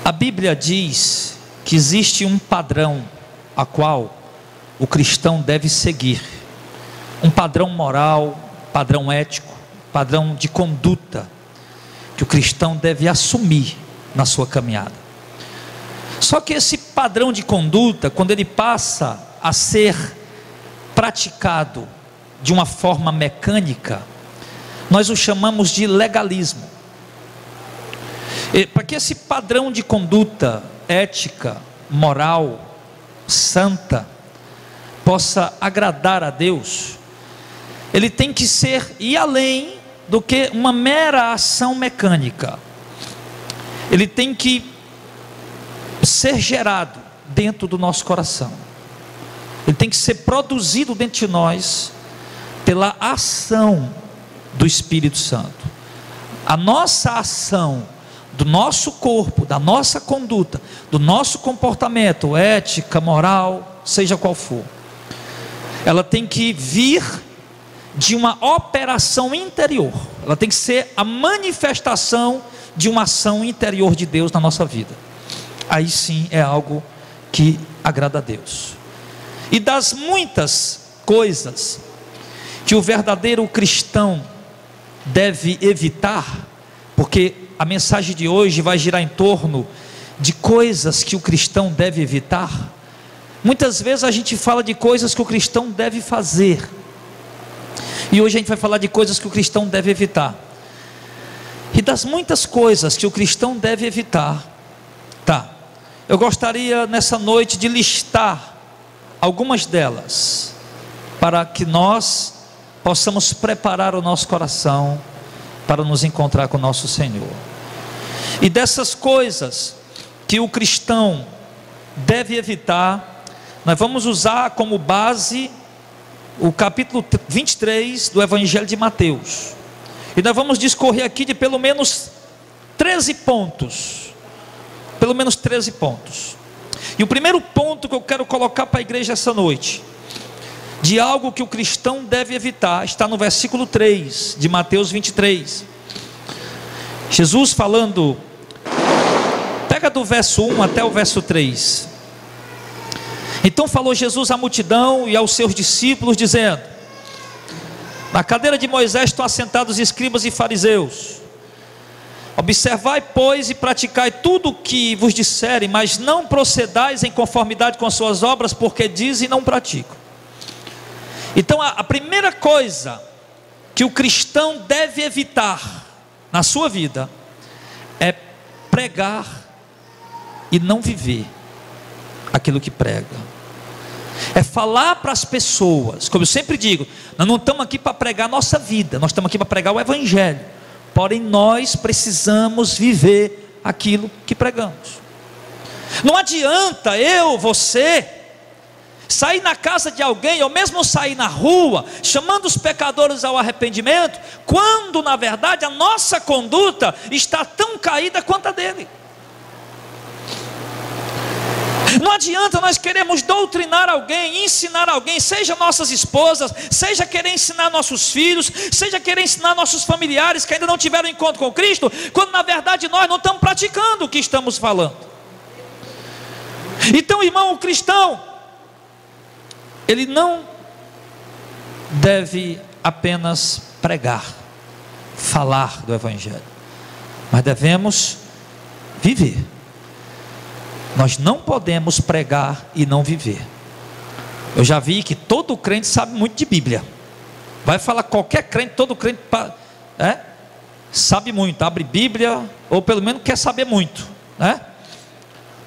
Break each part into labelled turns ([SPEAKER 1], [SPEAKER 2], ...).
[SPEAKER 1] A Bíblia diz que existe um padrão a qual o cristão deve seguir, um padrão moral, padrão ético, padrão de conduta que o cristão deve assumir na sua caminhada. Só que esse padrão de conduta, quando ele passa a ser praticado de uma forma mecânica, nós o chamamos de legalismo. E para que esse padrão de conduta ética, moral, santa, possa agradar a Deus, ele tem que ir além do que uma mera ação mecânica. Ele tem que ser gerado dentro do nosso coração. Ele tem que ser produzido dentro de nós pela ação do Espírito Santo. A nossa ação do nosso corpo, da nossa conduta, do nosso comportamento, ética, moral, seja qual for, ela tem que vir de uma operação interior. Ela tem que ser a manifestação de uma ação interior de Deus na nossa vida. Aí sim é algo que agrada a Deus. E das muitas coisas que o verdadeiro cristão deve evitar, porque a mensagem de hoje vai girar em torno de coisas que o cristão deve evitar. Muitas vezes a gente fala de coisas que o cristão deve fazer, e hoje a gente vai falar de coisas que o cristão deve evitar. E das muitas coisas que o cristão deve evitar, eu gostaria nessa noite de listar algumas delas, para que nós possamos preparar o nosso coração para nos encontrar com o nosso Senhor. E dessas coisas que o cristão deve evitar, nós vamos usar como base o capítulo 23 do Evangelho de Mateus, e nós vamos discorrer aqui de pelo menos 13 pontos, e o primeiro ponto que eu quero colocar para a igreja essa noite, de algo que o cristão deve evitar, está no versículo 3 de Mateus 23, Jesus falando, pega do verso 1 até o verso 3, então falou Jesus à multidão e aos seus discípulos, dizendo: na cadeira de Moisés estão assentados escribas e fariseus. Observai, pois, e praticai tudo o que vos disserem, mas não procedais em conformidade com as suas obras, porque dizem e não praticam. Então a primeira coisa que o cristão deve evitar na sua vida é pregar e não viver aquilo que prega. É falar para as pessoas, como eu sempre digo, nós não estamos aqui para pregar a nossa vida, nós estamos aqui para pregar o Evangelho, porém nós precisamos viver aquilo que pregamos. Não adianta você sair na casa de alguém, ou mesmo sair na rua, chamando os pecadores ao arrependimento, quando na verdade a nossa conduta está tão caída quanto a dele. Não adianta nós queremos doutrinar alguém, ensinar alguém, seja nossas esposas, seja querer ensinar nossos filhos, seja querer ensinar nossos familiares que ainda não tiveram encontro com Cristo, quando na verdade nós não estamos praticando o que estamos falando. Então, irmão, o cristão, ele não deve apenas pregar, falar do Evangelho, mas devemos viver. Nós não podemos pregar e não viver. Eu já vi que todo crente sabe muito de Bíblia. Vai falar qualquer crente, todo crente sabe muito, abre Bíblia, ou pelo menos quer saber muito, né?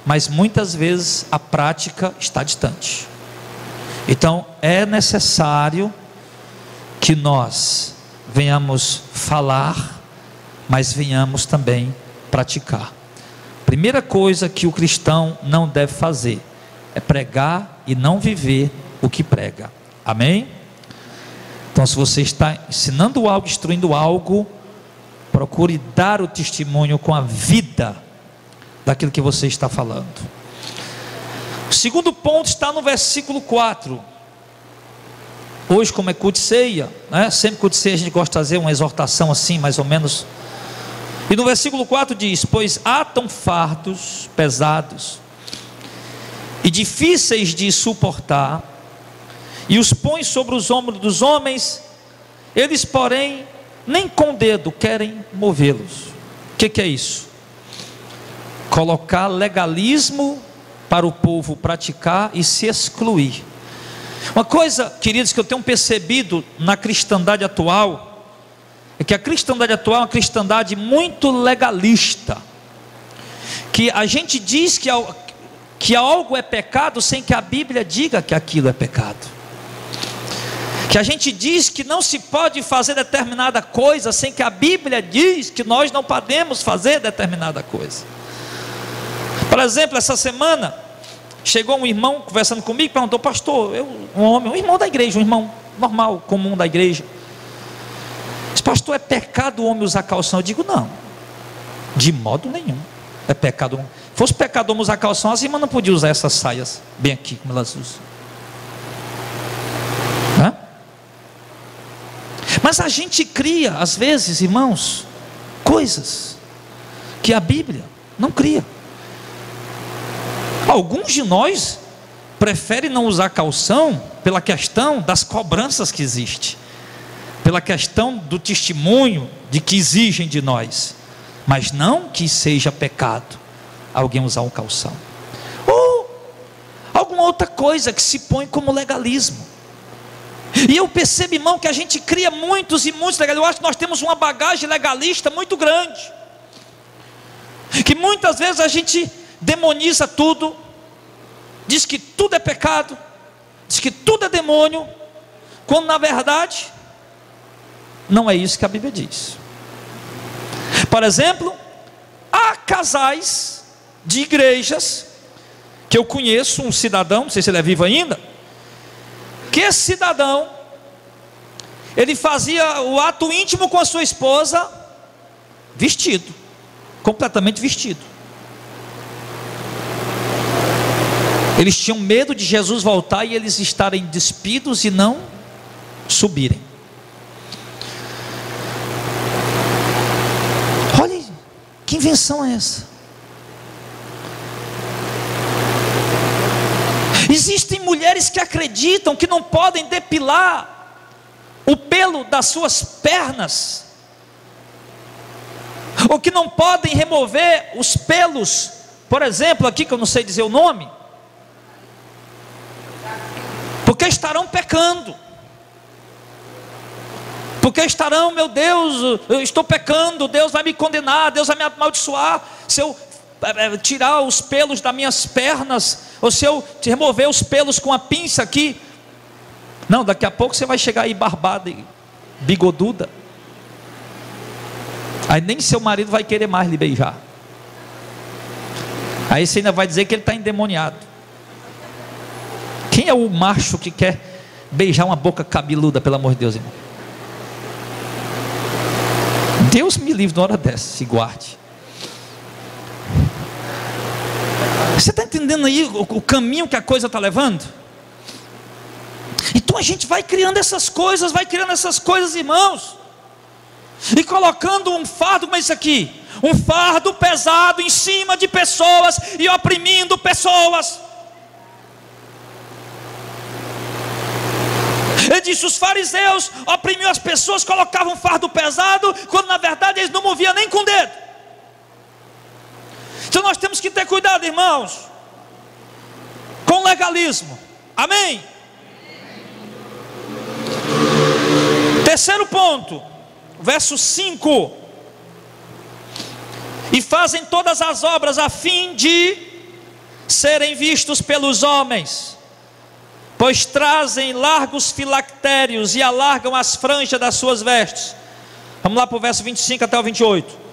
[SPEAKER 1] Mas muitas vezes a prática está distante. Então é necessário que nós venhamos falar, mas venhamos também praticar. Primeira coisa que o cristão não deve fazer é pregar e não viver o que prega. Amém? Então, se você está ensinando algo, instruindo algo, procure dar o testemunho com a vida daquilo que você está falando. O segundo ponto está no versículo 4. Hoje, como é culto de ceia, né? Sempre culto de ceia a gente gosta de fazer uma exortação assim, mais ou menos E no versículo 4 diz: pois atam fardos pesados e difíceis de suportar, e os põem sobre os ombros dos homens, eles porém nem com o dedo querem movê-los. O que é isso? Colocar legalismo para o povo praticar e se excluir. Uma coisa, queridos, que eu tenho percebido na cristandade atual, é que a cristandade atual é uma cristandade muito legalista, que a gente diz que algo é pecado sem que a Bíblia diga que aquilo é pecado, que a gente diz que não se pode fazer determinada coisa sem que a Bíblia diz que nós não podemos fazer determinada coisa. Por exemplo, essa semana chegou um irmão conversando comigo, perguntou: pastor, um irmão da igreja, um irmão normal, comum da igreja, disse: pastor, é pecado o homem usar calção? Eu digo: não, de modo nenhum é pecado. Se fosse pecado o homem usar calção, as irmãs não podiam usar essas saias bem aqui como elas usam. Mas a gente cria, às vezes, irmãos, coisas que a Bíblia não cria. Alguns de nós preferem não usar calção pela questão das cobranças que existe, pela questão do testemunho de que exigem de nós, mas não que seja pecado alguém usar um calção, ou alguma outra coisa que se põe como legalismo. E eu percebo, irmão, que a gente cria muitos e muitos legalismos. Eu acho que nós temos uma bagagem legalista muito grande, que muitas vezes a gente demoniza tudo, diz que tudo é pecado, diz que tudo é demônio, quando na verdade não é isso que a Bíblia diz. Por exemplo, há casais de igrejas que eu conheço, um cidadão, não sei se ele é vivo ainda, que esse cidadão, ele fazia o ato íntimo com a sua esposa vestido, completamente vestido. Eles tinham medo de Jesus voltar e eles estarem despidos e não subirem. Olha, que invenção é essa? Existem mulheres que acreditam que não podem depilar o pelo das suas pernas, ou que não podem remover os pelos, por exemplo, aqui que eu não sei dizer o nome, porque estarão pecando, porque estarão: meu Deus, eu estou pecando, Deus vai me condenar, Deus vai me amaldiçoar se eu tirar os pelos das minhas pernas, ou se eu remover os pelos com a pinça aqui. Não, daqui a pouco você vai chegar aí barbada e bigoduda, aí nem seu marido vai querer mais lhe beijar, aí você ainda vai dizer que ele está endemoniado. Quem é o macho que quer beijar uma boca cabeluda, pelo amor de Deus, irmão? Deus me livre na hora dessa, se guarde. Você está entendendo aí o caminho que a coisa está levando? Então a gente vai criando essas coisas, irmãos, e colocando um fardo, como é isso aqui? Um fardo pesado em cima de pessoas e oprimindo pessoas. Ele disse: os fariseus oprimiam as pessoas, colocavam um fardo pesado, quando na verdade eles não moviam nem com o dedo. Então nós temos que ter cuidado, irmãos, com legalismo. Amém? Terceiro ponto, verso 5: e fazem todas as obras a fim de serem vistos pelos homens, pois trazem largos filactérios e alargam as franjas das suas vestes. Vamos lá para o verso 25 até o 28.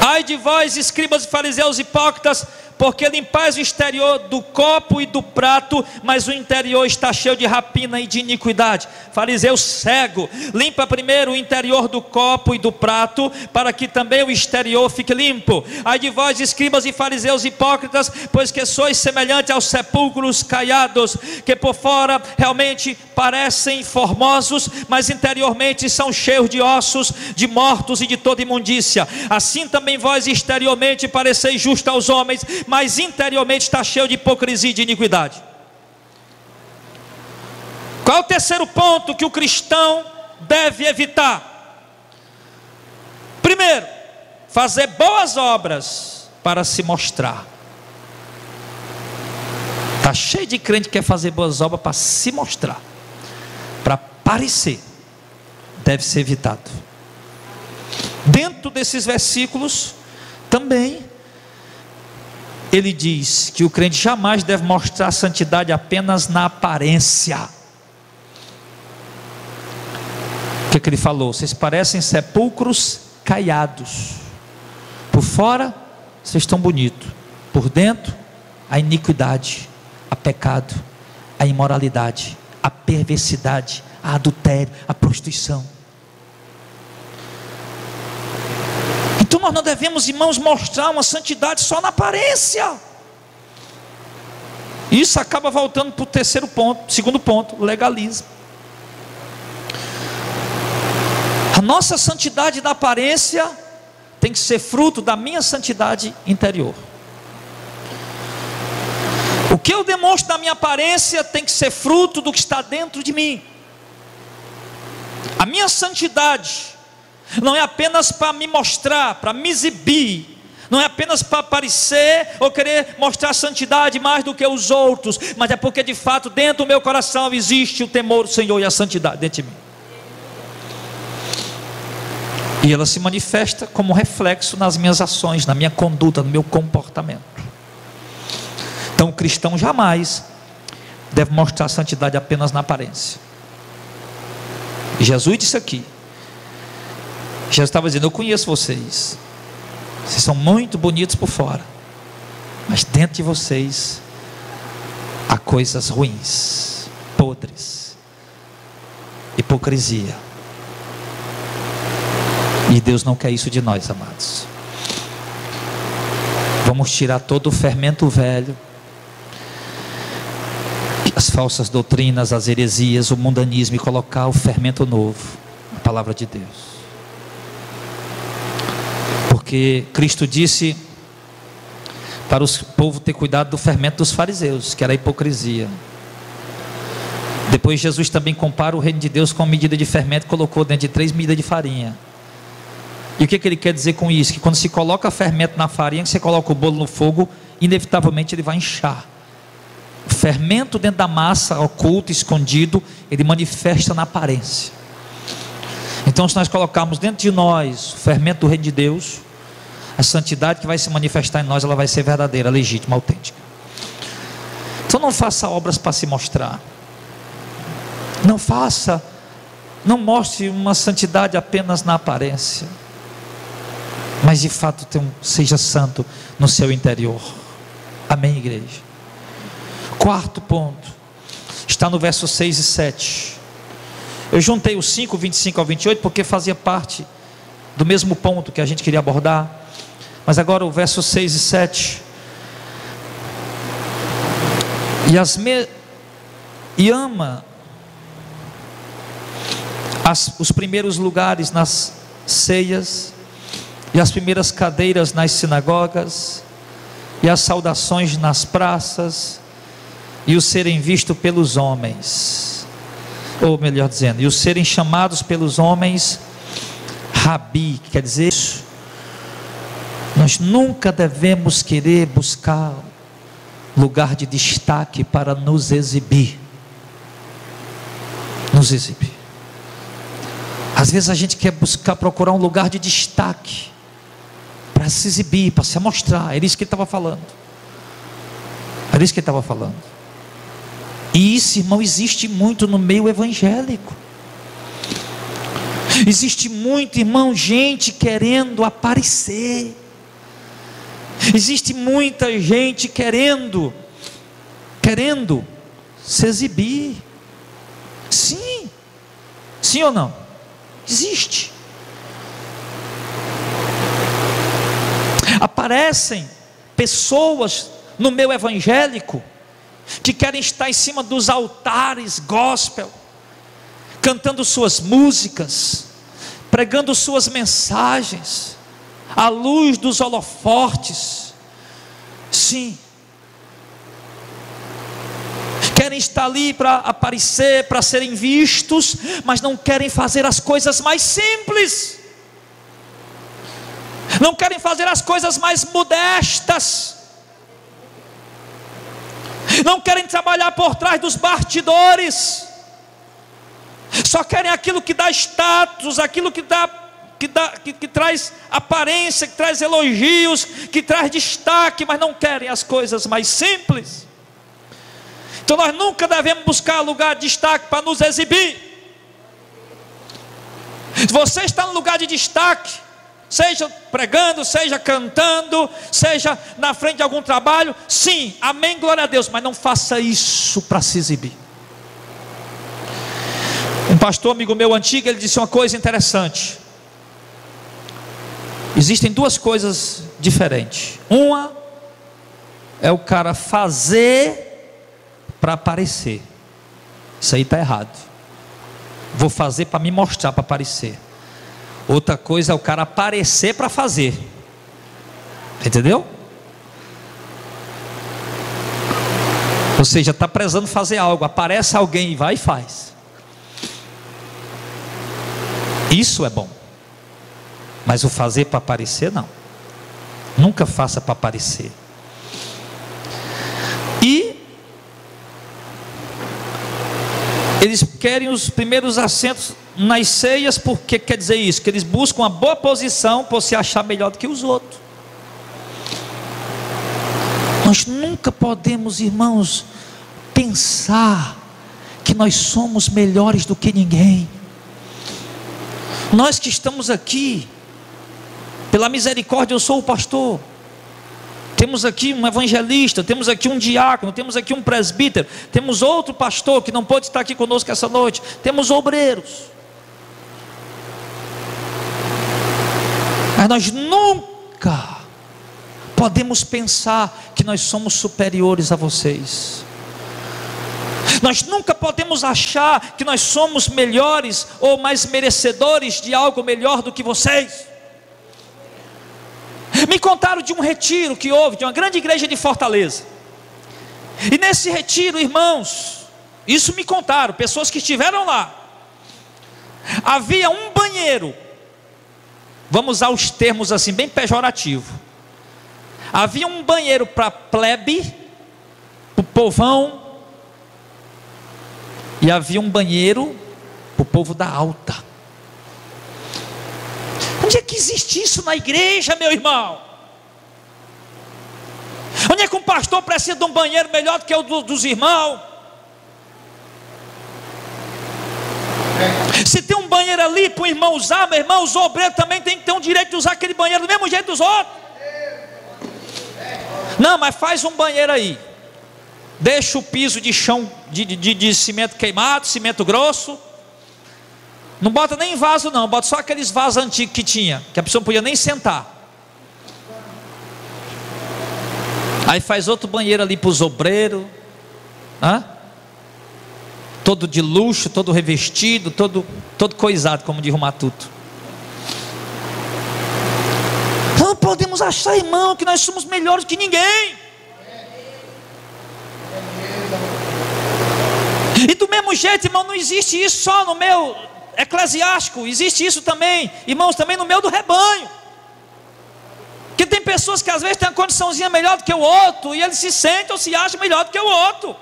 [SPEAKER 1] Ai de vós, escribas e fariseus hipócritas, porque limpais o exterior do copo e do prato, mas o interior está cheio de rapina e de iniquidade. Fariseu cego, limpa primeiro o interior do copo e do prato, para que também o exterior fique limpo. Ai de vós, escribas e fariseus hipócritas, pois que sois semelhantes aos sepulcros caiados, que por fora realmente parecem formosos, mas interiormente são cheios de ossos, de mortos e de toda imundícia. Assim também vós exteriormente pareceis justos aos homens, mas interiormente está cheio de hipocrisia e de iniquidade. Qual é o terceiro ponto que o cristão deve evitar? Primeiro, fazer boas obras para se mostrar. Está cheio de crente que quer fazer boas obras para se mostrar, para parecer. Deve ser evitado. Dentro desses versículos também ele diz que o crente jamais deve mostrar santidade apenas na aparência. O que ele falou? Vocês parecem sepulcros caiados. Por fora vocês estão bonitos, por dentro a iniquidade, a pecado, a imoralidade, a perversidade, a adultério, a prostituição. Então nós não devemos, irmãos, mostrar uma santidade só na aparência. Isso acaba voltando para o terceiro ponto, segundo ponto, legalismo. A nossa santidade da aparência tem que ser fruto da minha santidade interior. O que eu demonstro na minha aparência tem que ser fruto do que está dentro de mim. A minha santidade não é apenas para me mostrar, para me exibir, não é apenas para aparecer ou querer mostrar santidade mais do que os outros, mas é porque de fato dentro do meu coração existe o temor do Senhor e a santidade dentro de mim. E ela se manifesta como reflexo nas minhas ações, na minha conduta, no meu comportamento. Então o cristão jamais deve mostrar santidade apenas na aparência. Jesus disse aqui, Jesus estava dizendo: eu conheço vocês, vocês são muito bonitos por fora, mas dentro de vocês há coisas ruins, podres, hipocrisia. E Deus não quer isso de nós, amados. Vamos tirar todo o fermento velho, as falsas doutrinas, as heresias, o mundanismo, e colocar o fermento novo, a palavra de Deus. Porque Cristo disse para o povo ter cuidado do fermento dos fariseus, que era a hipocrisia. Depois Jesus também compara o reino de Deus com a medida de fermento, colocou dentro de 3 medidas de farinha. E o que ele quer dizer com isso? Que quando se coloca fermento na farinha, que você coloca o bolo no fogo, inevitavelmente ele vai inchar. O fermento dentro da massa, oculto, escondido, ele manifesta na aparência. Então se nós colocarmos dentro de nós o fermento do reino de Deus, a santidade que vai se manifestar em nós, ela vai ser verdadeira, legítima, autêntica. Então não faça obras para se mostrar. Não mostre uma santidade apenas na aparência, mas de fato seja santo no seu interior. Amém, igreja? Quarto ponto, está no verso 6 e 7. Eu juntei os 5, 25 ao 28, porque fazia parte do mesmo ponto que a gente queria abordar. Mas agora o verso 6 e 7. E ama os primeiros lugares nas ceias, e as primeiras cadeiras nas sinagogas, e as saudações nas praças, e o serem vistos pelos homens, ou melhor dizendo, e os serem chamados pelos homens Rabi, que quer dizer isso. Nós nunca devemos querer buscar lugar de destaque para nos exibir. Nos exibir. Às vezes a gente quer procurar um lugar de destaque para se exibir, para se mostrar. Era isso que ele estava falando. Era isso que ele estava falando. E isso, irmão, existe muito no meio evangélico. Existe muito, irmão, gente querendo aparecer. Existe muita gente querendo se exibir. Sim. Sim ou não? Existe. Aparecem pessoas no meio evangélico que querem estar em cima dos altares gospel, cantando suas músicas, pregando suas mensagens, à luz dos holofotes. Sim. Querem estar ali para aparecer, para serem vistos, mas não querem fazer as coisas mais simples, não querem fazer as coisas mais modestas, não querem trabalhar por trás dos bastidores, só querem aquilo que dá status, aquilo que traz aparência, que traz elogios, que traz destaque, mas não querem as coisas mais simples. Então nós nunca devemos buscar lugar de destaque para nos exibir. Se você está no lugar de destaque, seja pregando, seja cantando, seja na frente de algum trabalho, sim, amém, glória a Deus, mas não faça isso para se exibir. Um pastor amigo meu antigo, ele disse uma coisa interessante. Existem duas coisas diferentes. Uma é o cara fazer para aparecer. Isso aí está errado. Vou fazer para me mostrar, para aparecer. Outra coisa é o cara aparecer para fazer. Entendeu? Ou seja, está precisando fazer algo, aparece alguém e vai e faz. Isso é bom. Mas o fazer para aparecer, não. Nunca faça para aparecer. E eles querem os primeiros assentos nas ceias. Porque quer dizer isso? Que eles buscam uma boa posição por se achar melhor do que os outros. Nós nunca podemos, irmãos, pensar que nós somos melhores do que ninguém. Nós que estamos aqui, pela misericórdia, eu sou o pastor. Temos aqui um evangelista, temos aqui um diácono, temos aqui um presbítero, temos outro pastor que não pôde estar aqui conosco essa noite, temos obreiros. Mas nós nunca podemos pensar que nós somos superiores a vocês. Nós nunca podemos achar que nós somos melhores ou mais merecedores de algo melhor do que vocês. Me contaram de um retiro que houve, de uma grande igreja de Fortaleza. E nesse retiro, irmãos, isso me contaram, pessoas que estiveram lá. Havia um banheiro, vamos usar os termos assim, bem pejorativo. Havia um banheiro para plebe, para o povão, e havia um banheiro para o povo da alta. Onde é que existe isso na igreja, meu irmão? Onde é que um pastor precisa de um banheiro melhor do que o dos irmãos? Se tem um banheiro ali para o irmão usar, meu irmão, os obreiros também tem que ter um direito de usar aquele banheiro do mesmo jeito dos outros. Não, mas faz um banheiro aí. Deixa o piso de chão de cimento queimado, cimento grosso. Não bota nem vaso não, bota só aqueles vasos antigos que tinha, que a pessoa não podia nem sentar. Aí faz outro banheiro ali para os obreiros, todo de luxo, todo revestido, todo coisado, como diz o Matuto. Não podemos achar, irmão, que nós somos melhores que ninguém. E do mesmo jeito, irmão, não existe isso só no meu eclesiástico, existe isso também, irmãos, também no meio do rebanho. Que tem pessoas que às vezes têm uma condiçãozinha melhor do que o outro, e ele se sente ou se acha melhor do que o outro.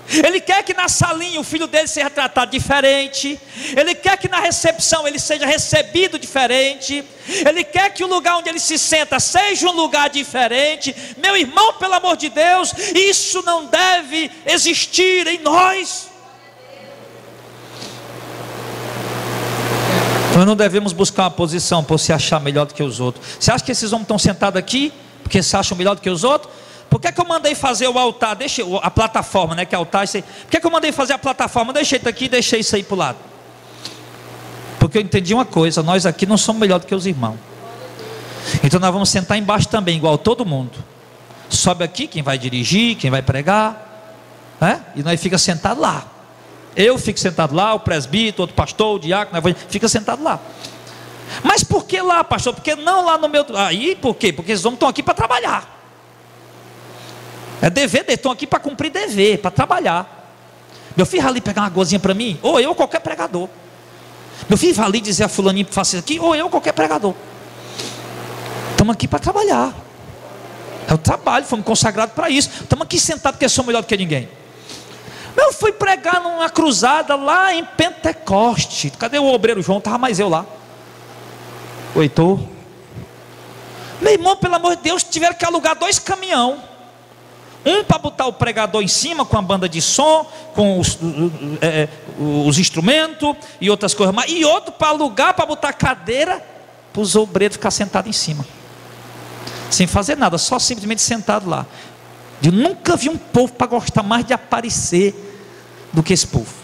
[SPEAKER 1] Ele quer que na salinha o filho dele seja tratado diferente, ele quer que na recepção ele seja recebido diferente, ele quer que o lugar onde ele se senta seja um lugar diferente. Meu irmão, pelo amor de Deus, isso não deve existir em nós. Nós não devemos buscar uma posição por se achar melhor do que os outros. Você acha que esses homens estão sentados aqui Porque se acham melhor do que os outros? Por que eu mandei fazer o altar? Deixei a plataforma, né? Que é altar, isso aí. Por que eu mandei fazer a plataforma? Deixei isso aqui e deixei isso aí para o lado. Porque eu entendi uma coisa: nós aqui não somos melhor do que os irmãos. Então nós vamos sentar embaixo também, igual todo mundo. Sobe aqui quem vai dirigir, quem vai pregar, né? E nós fica sentado lá. Eu fico sentado lá, o presbítero, outro pastor, o diácono, fica sentado lá. Mas por que lá, pastor? Porque não lá no meu... Aí por quê? Porque esses homens estão aqui para trabalhar. É dever, eles estão aqui para cumprir dever, para trabalhar. Meu filho vai ali pegar uma gozinha para mim, ou eu, qualquer pregador. Meu filho vai ali dizer a fulaninho para fazer aqui, ou eu, qualquer pregador. Estamos aqui para trabalhar. É o trabalho, fomos consagrados para isso. Estamos aqui sentados porque somos melhor do que ninguém. Eu fui pregar numa cruzada lá em Pentecoste. Cadê o obreiro João? Estava mais eu lá. O Heitor. Meu irmão, pelo amor de Deus, tiveram que alugar 2 caminhões. Um para botar o pregador em cima com a banda de som, com os instrumentos e outras coisas mais. E outro para alugar, para botar cadeira, para os obreiros ficar sentados em cima. Sem fazer nada, só simplesmente sentado lá. Eu nunca vi um povo para gostar mais de aparecer do que esse povo.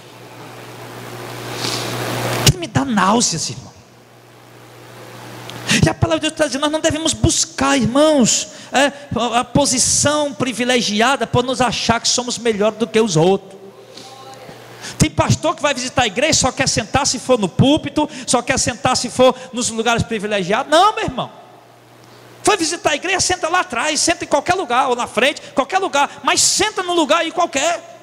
[SPEAKER 1] Que me dá náuseas, irmão. E a palavra de Deus está dizendo: nós não devemos buscar, irmãos, a posição privilegiada por nos achar que somos melhores do que os outros. Tem pastor que vai visitar a igreja, só quer sentar se for no púlpito, só quer sentar se for nos lugares privilegiados. Não, meu irmão. Foi visitar a igreja, senta lá atrás, senta em qualquer lugar, ou na frente, qualquer lugar, mas senta no lugar aí qualquer.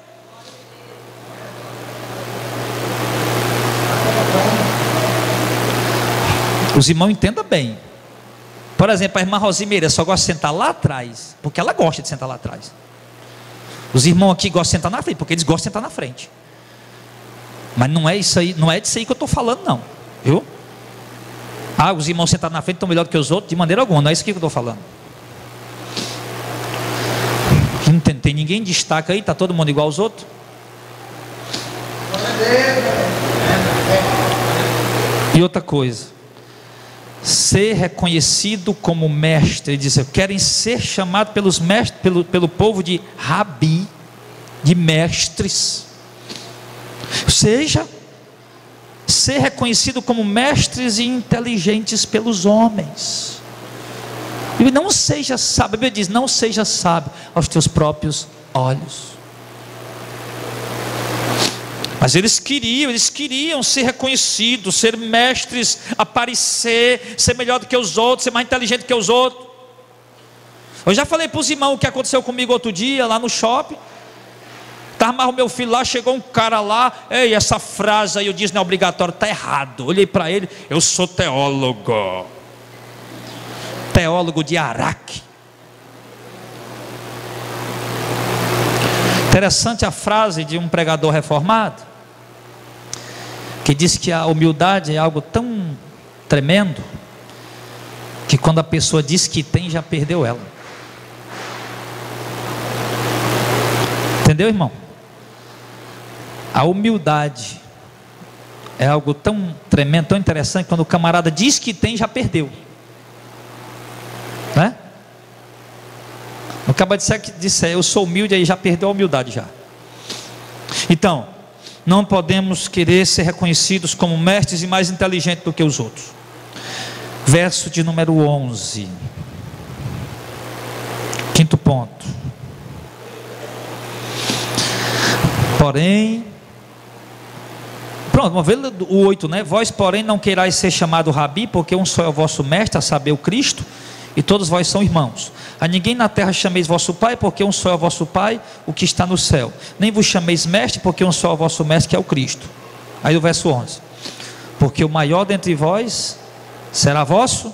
[SPEAKER 1] Os irmãos entendam bem. Por exemplo, a irmã Rosimeira só gosta de sentar lá atrás, porque ela gosta de sentar lá atrás. Os irmãos aqui gostam de sentar na frente, porque eles gostam de sentar na frente. Mas não é isso aí, não é disso aí que eu estou falando, não. Viu? Os irmãos sentados na frente estão melhor do que os outros? De maneira alguma, não é isso que eu estou falando. Não tem ninguém em destaque aí, está todo mundo igual aos outros? E outra coisa, ser reconhecido como mestre, diz, querem ser chamados pelos mestres, pelo povo de rabi, de mestres. Seja ser reconhecido como mestres e inteligentes pelos homens. E não seja sábio, a Bíblia diz: não seja sábio aos teus próprios olhos. Mas eles queriam ser reconhecidos, ser mestres, aparecer, ser melhor do que os outros, ser mais inteligente do que os outros. Eu já falei para os irmãos o que aconteceu comigo outro dia, lá no shopping. Estava mais o meu filho lá, chegou um cara lá, ei, essa frase aí eu disse não é obrigatório, está errado. Olhei para ele, eu sou teólogo de Araque. Interessante a frase de um pregador reformado, que diz que a humildade é algo tão tremendo, que quando a pessoa diz que tem, já perdeu ela. Entendeu, irmão? A humildade é algo tão tremendo, tão interessante, quando o camarada diz que tem, já perdeu, né? Acaba de dizer eu sou humilde, aí já perdeu a humildade já. Então, não podemos querer ser reconhecidos como mestres e mais inteligentes do que os outros. Verso de número 11. Quinto ponto. Porém, pronto, vamos ver o 8, né? Vós, porém, não queirais ser chamado rabi, porque um só é o vosso mestre, a saber, o Cristo, e todos vós são irmãos. A ninguém na terra chameis vosso pai, porque um só é o vosso pai, o que está no céu. Nem vos chameis mestre, porque um só é o vosso mestre, que é o Cristo. Aí o verso 11. Porque o maior dentre vós será vosso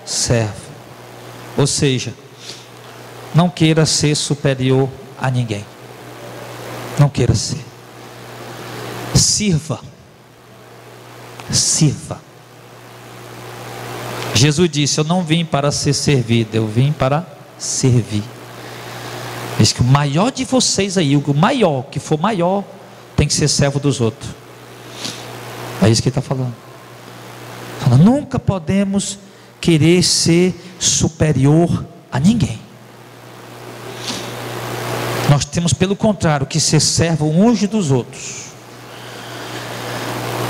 [SPEAKER 1] servo. Ou seja, não queira ser superior a ninguém. Não queira ser. Sirva. Sirva. Jesus disse: eu não vim para ser servido, eu vim para servir. Diz que o maior de vocês aí, o maior, que for maior, tem que ser servo dos outros. É isso que ele está falando. Nunca podemos querer ser superior a ninguém. Nós temos, pelo contrário, que ser servo uns dos outros.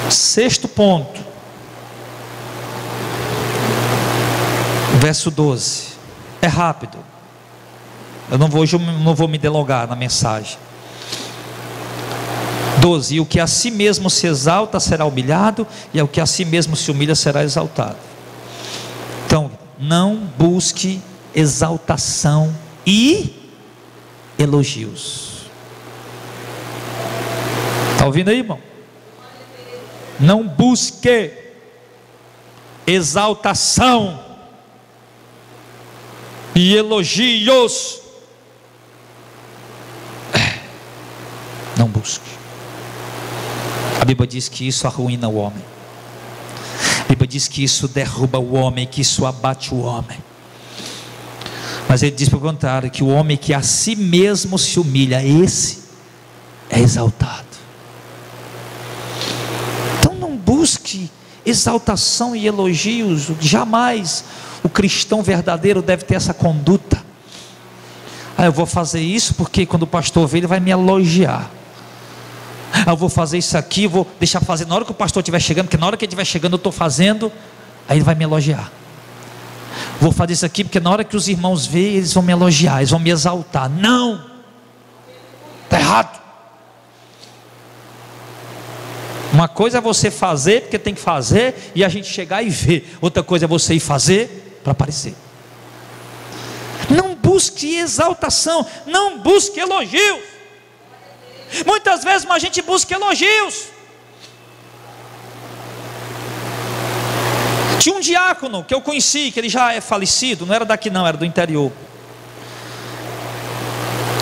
[SPEAKER 1] Sexto ponto, verso 12, é rápido, eu não vou me delongar na mensagem. 12, e o que a si mesmo se exalta será humilhado, e o que a si mesmo se humilha será exaltado. Então, não busque exaltação e elogios. Está ouvindo aí, irmão? Não busque exaltação e elogios. Não busque. A Bíblia diz que isso arruína o homem. A Bíblia diz que isso derruba o homem, que isso abate o homem. Mas ele diz pelo contrário, que o homem que a si mesmo se humilha, esse é exaltado. Então não busque exaltação e elogios. Jamais o cristão verdadeiro deve ter essa conduta. Eu vou fazer isso porque quando o pastor ver, ele vai me elogiar. Eu vou fazer isso aqui, vou deixar fazer na hora que o pastor estiver chegando, porque na hora que ele estiver chegando eu estou fazendo, aí ele vai me elogiar. Vou fazer isso aqui porque na hora que os irmãos verem, eles vão me elogiar, eles vão me exaltar. Não, está errado. Uma coisa é você fazer porque tem que fazer e a gente chegar e ver. Outra coisa é você ir fazer para aparecer. Não busque exaltação, não busque elogios. Muitas vezes a gente busca elogios. Tinha um diácono que eu conheci, que ele já é falecido, não era daqui não, era do interior.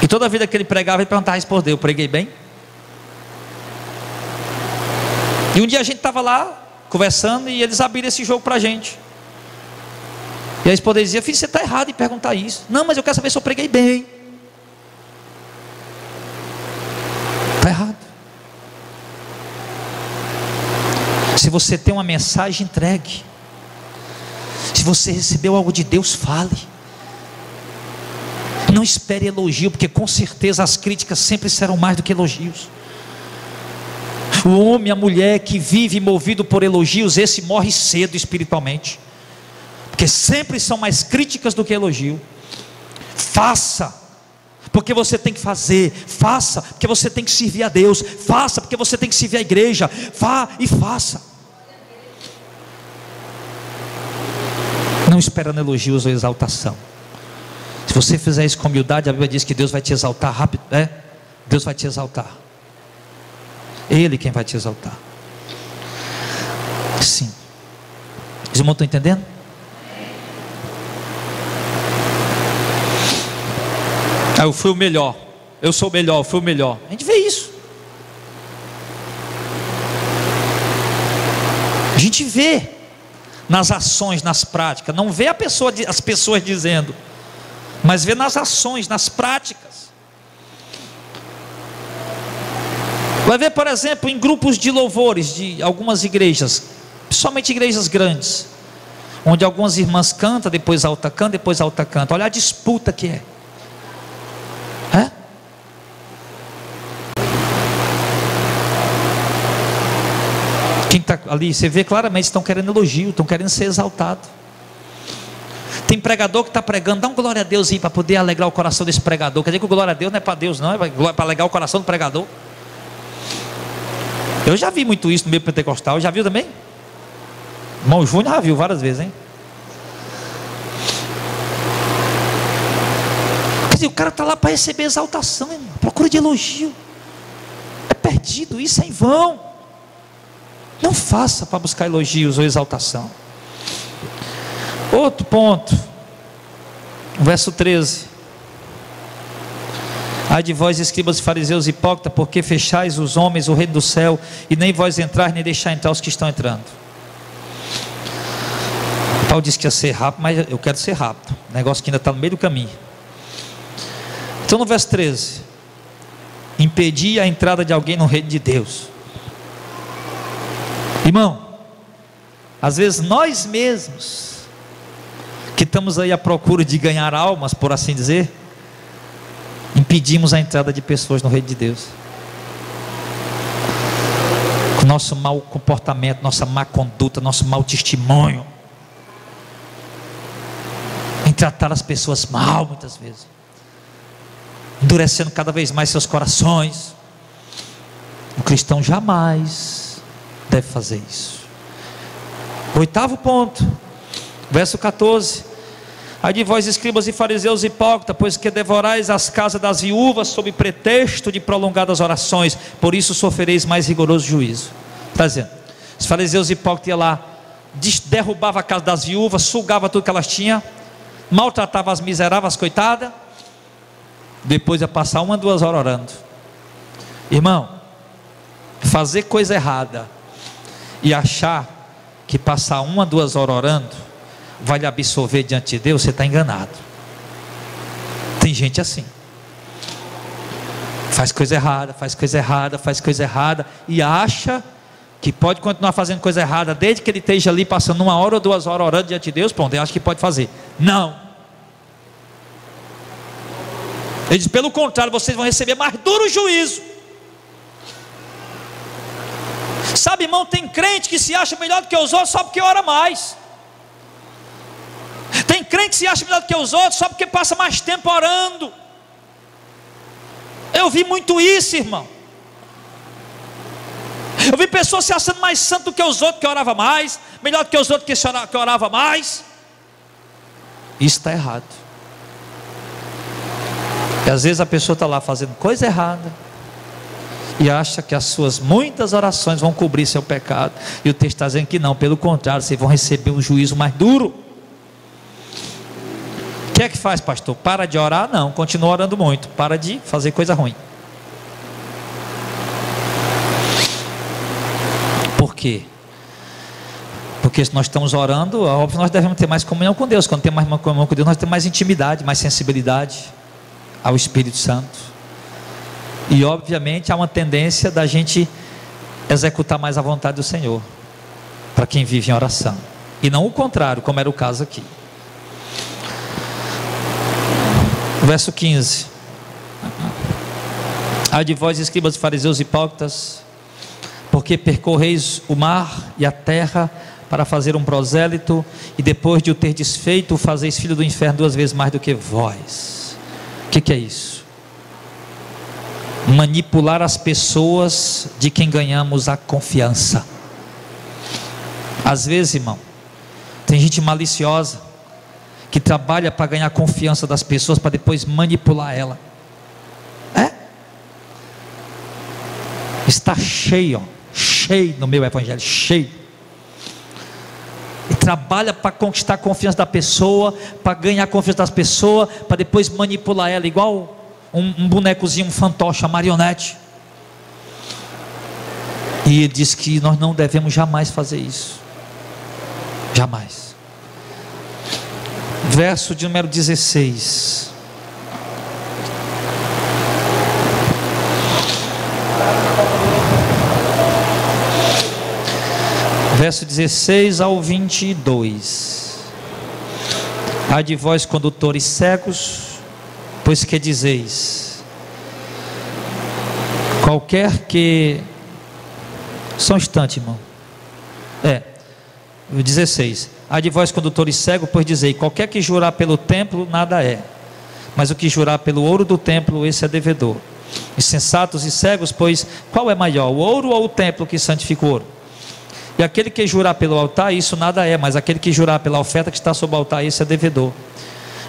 [SPEAKER 1] E toda vida que ele pregava, ele perguntava isso por Deus: eu preguei bem? E um dia a gente estava lá, conversando, e eles abriram esse jogo para a gente. E a esposa dizia: filho, você está errado em perguntar isso. Não, mas eu quero saber se eu preguei bem. Está errado. Se você tem uma mensagem, entregue. Se você recebeu algo de Deus, fale. Não espere elogio, porque com certeza as críticas sempre serão mais do que elogios. O homem, a mulher que vive movido por elogios, esse morre cedo espiritualmente, porque sempre são mais críticas do que elogio. Faça, porque você tem que fazer. Faça, porque você tem que servir a Deus. Faça, porque você tem que servir a igreja. Vá e faça. Não esperando elogios ou exaltação. Se você fizer isso com humildade, a Bíblia diz que Deus vai te exaltar rápido. Deus vai te exaltar. Ele quem vai te exaltar. Sim. Os irmãos estão entendendo? Eu fui o melhor, eu sou o melhor, eu fui o melhor. A gente vê isso. A gente vê nas ações, nas práticas. Não vê as pessoas dizendo, mas vê nas ações, nas práticas. Vai ver, por exemplo, em grupos de louvores de algumas igrejas, principalmente igrejas grandes, onde algumas irmãs cantam, depois a outra canta, depois a outra canta. Olha a disputa que é. Quem está ali, você vê claramente, estão querendo elogio, estão querendo ser exaltado. Tem pregador que está pregando, dá um glória a Deus aí para poder alegrar o coração desse pregador. Quer dizer que o glória a Deus não é para Deus, não, é para alegrar o coração do pregador. Eu já vi muito isso no meio pentecostal. Já viu também? Irmão Júnior já viu várias vezes, hein? Quer dizer, o cara está lá para receber exaltação, irmão. Procura de elogio. É perdido, isso é em vão. Não faça para buscar elogios ou exaltação. Outro ponto, verso 13: ai de vós, escribas e fariseus hipócritas, porque fechais os homens o reino do céu, e nem vós entrar, nem deixar entrar os que estão entrando. Paulo disse que ia ser rápido, mas eu quero ser rápido, negócio que ainda está no meio do caminho. Então no verso 13: impedir a entrada de alguém no reino de Deus. Irmão, às vezes nós mesmos que estamos aí à procura de ganhar almas, por assim dizer, impedimos a entrada de pessoas no reino de Deus. Com nosso mau comportamento, nossa má conduta, nosso mau testemunho, em tratar as pessoas mal muitas vezes, endurecendo cada vez mais seus corações. O cristão jamais deve fazer isso. 8º ponto, verso 14: ai de vós, escribas e fariseus hipócritas, pois que devorais as casas das viúvas sob pretexto de prolongadas orações, por isso sofrereis mais rigoroso juízo. Está dizendo, os fariseus hipócritas iam lá, derrubavam a casa das viúvas, sugavam tudo que elas tinham, maltratavam as miseráveis, coitadas, depois ia passar 1 a 2 horas orando. Irmão, fazer coisa errada e achar que passar 1 a 2 horas orando vai lhe absolver diante de Deus, você está enganado. Tem gente assim, faz coisa errada, faz coisa errada, faz coisa errada, e acha que pode continuar fazendo coisa errada, desde que ele esteja ali passando 1 hora ou 2 horas orando diante de Deus, pronto, ele acha que pode fazer. Não, ele diz, pelo contrário, vocês vão receber mais duro juízo. Sabe, irmão, tem crente que se acha melhor do que os outros só porque ora mais. Tem crente que se acha melhor do que os outros só porque passa mais tempo orando. Eu vi muito isso, irmão. Eu vi pessoas se achando mais santo do que os outros que orava mais, melhor do que os outros que orava mais. Isso está errado. E às vezes a pessoa está lá fazendo coisa errada e acha que as suas muitas orações vão cobrir seu pecado, e o texto está dizendo que não, pelo contrário, vocês vão receber um juízo mais duro. O que é que faz, pastor? Para de orar? Não, continua orando muito. Para de fazer coisa ruim. Por quê? Porque se nós estamos orando, é óbvio que nós devemos ter mais comunhão com Deus. Quando temos mais comunhão com Deus, nós temos mais intimidade, mais sensibilidade ao Espírito Santo. E obviamente há uma tendência da gente executar mais a vontade do Senhor, para quem vive em oração, e não o contrário, como era o caso aqui. Verso 15: ai de vós, escribas e fariseus hipócritas, porque percorreis o mar e a terra para fazer um prosélito, e depois de o ter desfeito, fazeis filho do inferno 2 vezes mais do que vós. O que é isso? Manipular as pessoas de quem ganhamos a confiança. Às vezes, irmão, tem gente maliciosa que trabalha para ganhar a confiança das pessoas, para depois manipular ela. Está cheio, cheio no meu evangelho, cheio. E trabalha para conquistar a confiança da pessoa, para ganhar a confiança das pessoas, para depois manipular ela, igual um bonecozinho, um fantoche, uma marionete. E ele diz que nós não devemos jamais fazer isso. Jamais. Verso de número 16. Verso 16 ao 22. Ai de vós, condutores cegos, pois que dizeis, qualquer que... Só um instante, irmão. 16. Ai de vós, condutores cegos, pois dizei, qualquer que jurar pelo templo, nada é, mas o que jurar pelo ouro do templo, esse é devedor. Insensatos e cegos, pois qual é maior, o ouro ou o templo que santifica o ouro? E aquele que jurar pelo altar, isso nada é, mas aquele que jurar pela oferta que está sobre o altar, esse é devedor.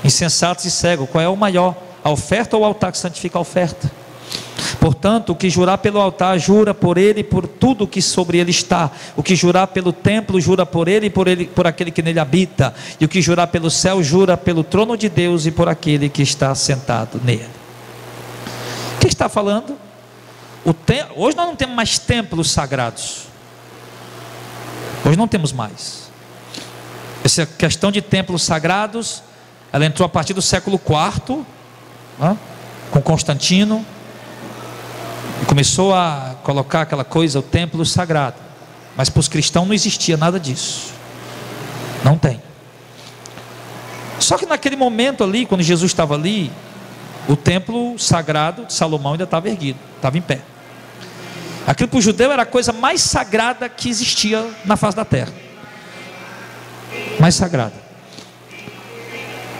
[SPEAKER 1] Insensatos e cegos, qual é o maior, a oferta ou o altar que santifica a oferta? Portanto, o que jurar pelo altar, jura por ele e por tudo que sobre ele está. O que jurar pelo templo, jura por ele e por aquele que nele habita. E o que jurar pelo céu, jura pelo trono de Deus e por aquele que está sentado nele. O que está falando? Hoje nós não temos mais templos sagrados. Hoje não temos mais. Essa questão de templos sagrados, ela entrou a partir do século IV, com Constantino, e começou a colocar aquela coisa, o templo sagrado. Mas para os cristãos não existia nada disso. Não tem. Só que naquele momento ali, quando Jesus estava ali, o templo sagrado de Salomão ainda estava erguido, estava em pé. Aquilo para o judeu era a coisa mais sagrada que existia na face da terra. Mais sagrada.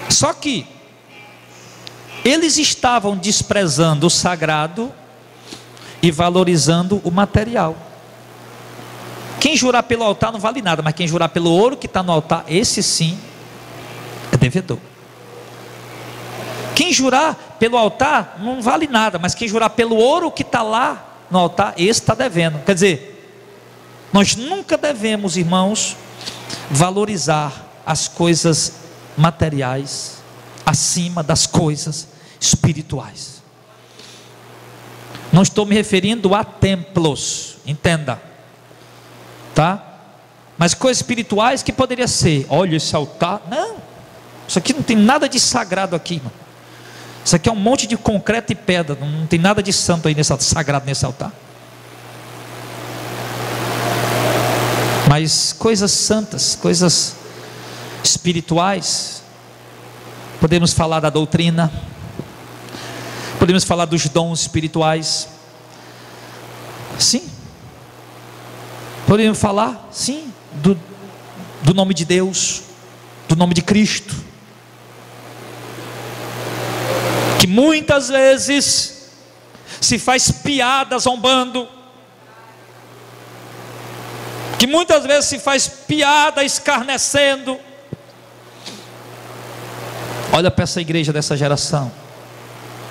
[SPEAKER 1] Só que eles estavam desprezando o sagrado e valorizando o material. Quem jurar pelo altar não vale nada, mas quem jurar pelo ouro que está no altar, esse sim é devedor. Quem jurar pelo altar não vale nada, mas quem jurar pelo ouro que está lá no altar, esse está devendo. Quer dizer, nós nunca devemos, irmãos, valorizar as coisas materiais acima das coisas espirituais. Não estou me referindo a templos, entenda, tá? Mas coisas espirituais que poderia ser, olha esse altar, não, isso aqui não tem nada de sagrado aqui, irmão. Isso aqui é um monte de concreto e pedra, não tem nada de santo aí nesse sagrado nesse altar. Mas coisas santas, coisas espirituais, podemos falar da doutrina, podemos falar dos dons espirituais, sim, podemos falar, sim, do nome de Deus, do nome de Cristo, que muitas vezes se faz piada zombando, que muitas vezes se faz piada escarnecendo. Olha para essa igreja dessa geração,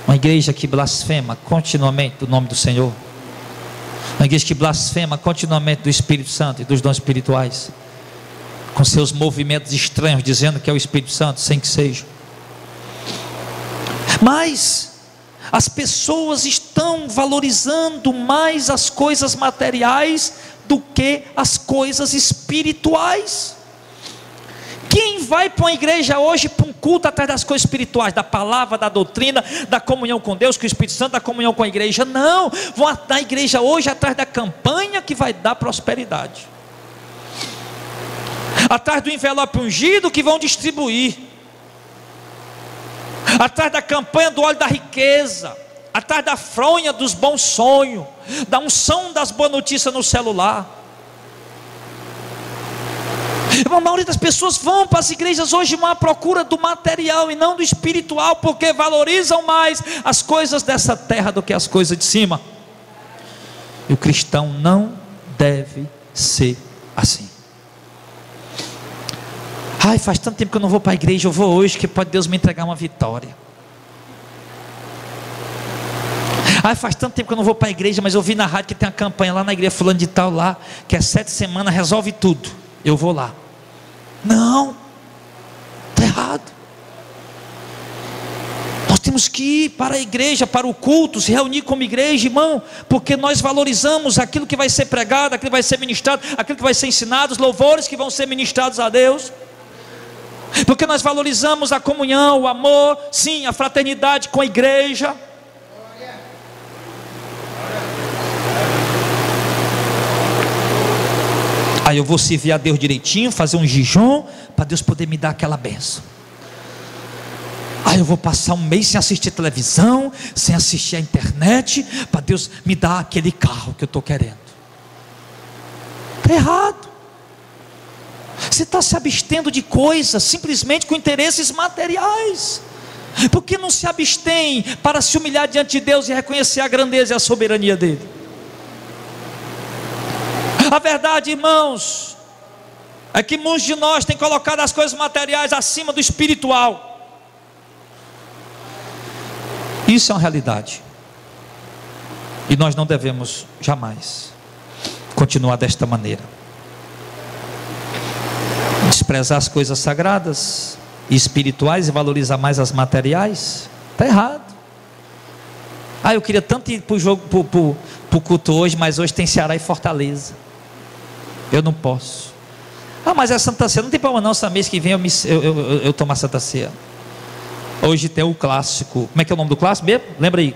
[SPEAKER 1] uma igreja que blasfema continuamente o nome do Senhor, uma igreja que blasfema continuamente do Espírito Santo e dos dons espirituais, com seus movimentos estranhos, dizendo que é o Espírito Santo, sem que seja. Mas as pessoas estão valorizando mais as coisas materiais do que as coisas espirituais. Quem vai para uma igreja hoje, para um culto atrás das coisas espirituais, da palavra, da doutrina, da comunhão com Deus, com o Espírito Santo, da comunhão com a igreja? Não, vão na igreja hoje atrás da campanha que vai dar prosperidade, atrás do envelope ungido que vão distribuir, atrás da campanha do óleo da riqueza, atrás da fronha dos bons sonhos, da unção das boas notícias no celular. A maioria das pessoas vão para as igrejas hoje à procura do material e não do espiritual, porque valorizam mais as coisas dessa terra do que as coisas de cima. E o cristão não deve ser assim. Ai, faz tanto tempo que eu não vou para a igreja, eu vou hoje, que pode Deus me entregar uma vitória. Ai, faz tanto tempo que eu não vou para a igreja, mas eu vi na rádio que tem uma campanha lá na igreja fulano de tal lá, que é 7 semanas, resolve tudo, eu vou lá. Não, está errado. Nós temos que ir para a igreja, para o culto, se reunir como igreja, irmão, porque nós valorizamos aquilo que vai ser pregado, aquilo que vai ser ministrado, aquilo que vai ser ensinado, os louvores que vão ser ministrados a Deus, porque nós valorizamos a comunhão, o amor, sim, a fraternidade com a igreja. Aí eu vou servir a Deus direitinho, fazer um jejum, para Deus poder me dar aquela bênção. Aí eu vou passar um mês sem assistir televisão, sem assistir a internet, para Deus me dar aquele carro que eu estou querendo. Está errado. Você está se abstendo de coisas simplesmente com interesses materiais. Por que não se abstém para se humilhar diante de Deus e reconhecer a grandeza e a soberania dele? A verdade, irmãos, é que muitos de nós têm colocado as coisas materiais acima do espiritual. Isso é uma realidade, e nós não devemos jamais continuar desta maneira. Desprezar as coisas sagradas e espirituais e valorizar mais as materiais, está errado. Ah, eu queria tanto ir para o jogo, para o culto hoje, mas hoje tem Ceará e Fortaleza, eu não posso. Ah, mas é Santa Ceia, não tem problema não, essa mês que vem eu tomar Santa Ceia. Hoje tem o clássico, como é que é o nome do clássico mesmo? Lembra aí?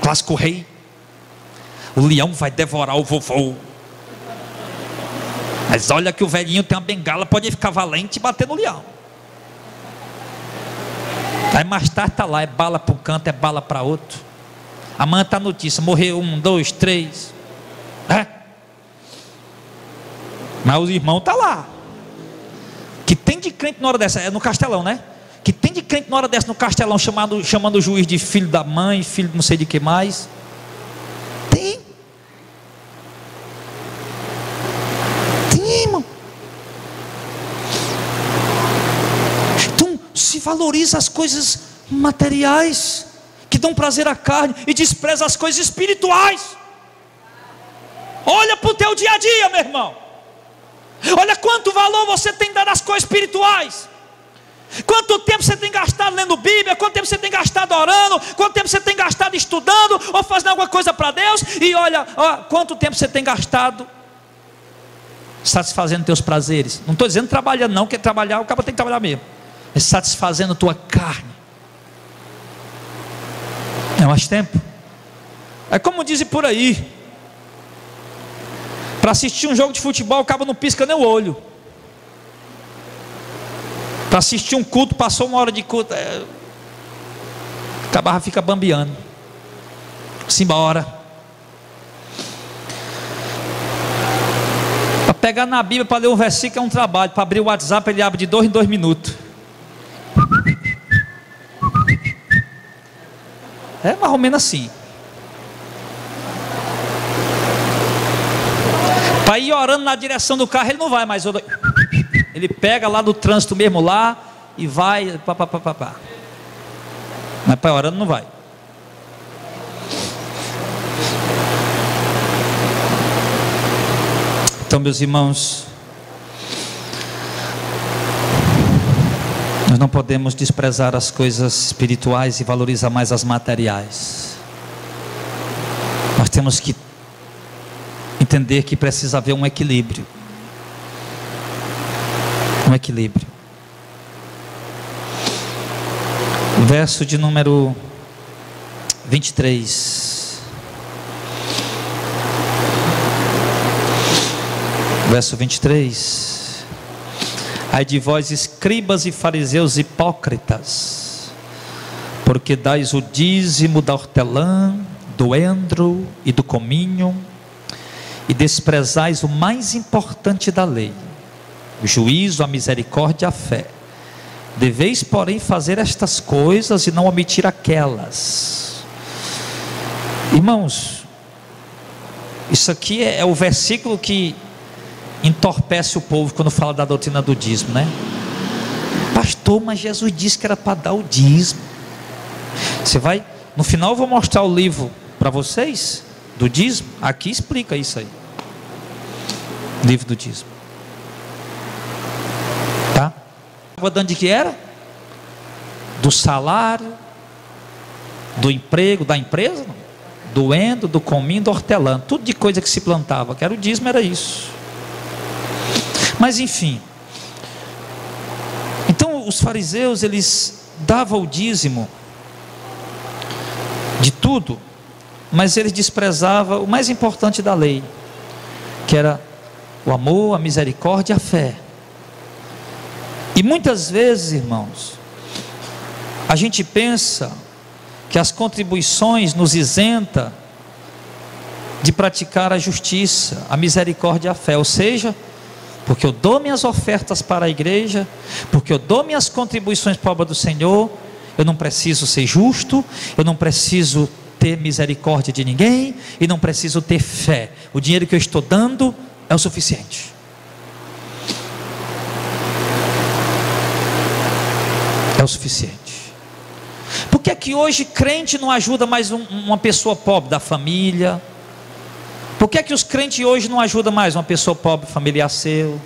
[SPEAKER 1] Clássico Rei. O leão vai devorar o vovô. Mas olha que o velhinho tem uma bengala, pode ficar valente e bater no leão. Aí mais tarde está lá, é bala para um canto, é bala para outro. Amanhã está a notícia, morreu 1, 2, 3. Mas os irmãos estão lá. Que tem de crente na hora dessa, é no Castelão, né? Que tem de crente na hora dessa no Castelão, chamando o juiz de filho da mãe, filho de não sei de que mais. Tem, irmão. Então se valoriza as coisas materiais que dão prazer à carne e despreza as coisas espirituais. Olha para o teu dia a dia, meu irmão. Olha quanto valor você tem dado às coisas espirituais. Quanto tempo você tem gastado lendo Bíblia, quanto tempo você tem gastado orando, quanto tempo você tem gastado estudando ou fazendo alguma coisa para Deus. E olha, quanto tempo você tem gastado satisfazendo teus prazeres. Não estou dizendo trabalhando não, porque trabalhar, o cara tem que trabalhar mesmo. Mas satisfazendo tua carne. É mais tempo. É como dizem por aí, para assistir um jogo de futebol, o cabo não pisca nem o olho. Para assistir um culto, passou uma hora de culto, a barra fica bambeando. Simbora. Para pegar na Bíblia, para ler um versículo é um trabalho. Para abrir o WhatsApp, ele abre de 2 em 2 minutos. É mais ou menos assim. Para ir orando na direção do carro, ele não vai mais. Ele pega lá do trânsito mesmo lá e vai. Mas para ir orando não vai. Então, meus irmãos, nós não podemos desprezar as coisas espirituais e valorizar mais as materiais. Nós temos que entender que precisa haver um equilíbrio. Um equilíbrio. Verso de número 23. Verso 23. Ai de vós, escribas e fariseus hipócritas, porque dais o dízimo da hortelã, do endro e do cominho, e desprezais o mais importante da lei, o juízo, a misericórdia e a fé. Deveis, porém, fazer estas coisas e não omitir aquelas. Irmãos, isso aqui é o versículo que entorpece o povo quando fala da doutrina do dízimo, né? Pastor, mas Jesus disse que era para dar o dízimo. Você vai, no final eu vou mostrar o livro para vocês do dízimo. Aqui explica isso aí. Livro do dízimo. Tá? Estava dando de que era? Do salário, do emprego, da empresa, do endo, do cominho, do hortelã, tudo de coisa que se plantava, que era o dízimo, era isso. Mas enfim, então os fariseus, eles davam o dízimo de tudo, mas eles desprezavam o mais importante da lei, que era o amor, a misericórdia e a fé. E muitas vezes, irmãos, a gente pensa que as contribuições nos isenta de praticar a justiça, a misericórdia e a fé. Ou seja, porque eu dou minhas ofertas para a igreja, porque eu dou minhas contribuições para a obra do Senhor, eu não preciso ser justo, eu não preciso ter misericórdia de ninguém, e não preciso ter fé. O dinheiro que eu estou dando é o suficiente. É o suficiente. Por que é que hoje crente não ajuda mais uma pessoa pobre da família? Por que é que os crentes hoje não ajudam mais uma pessoa pobre, familiar seu,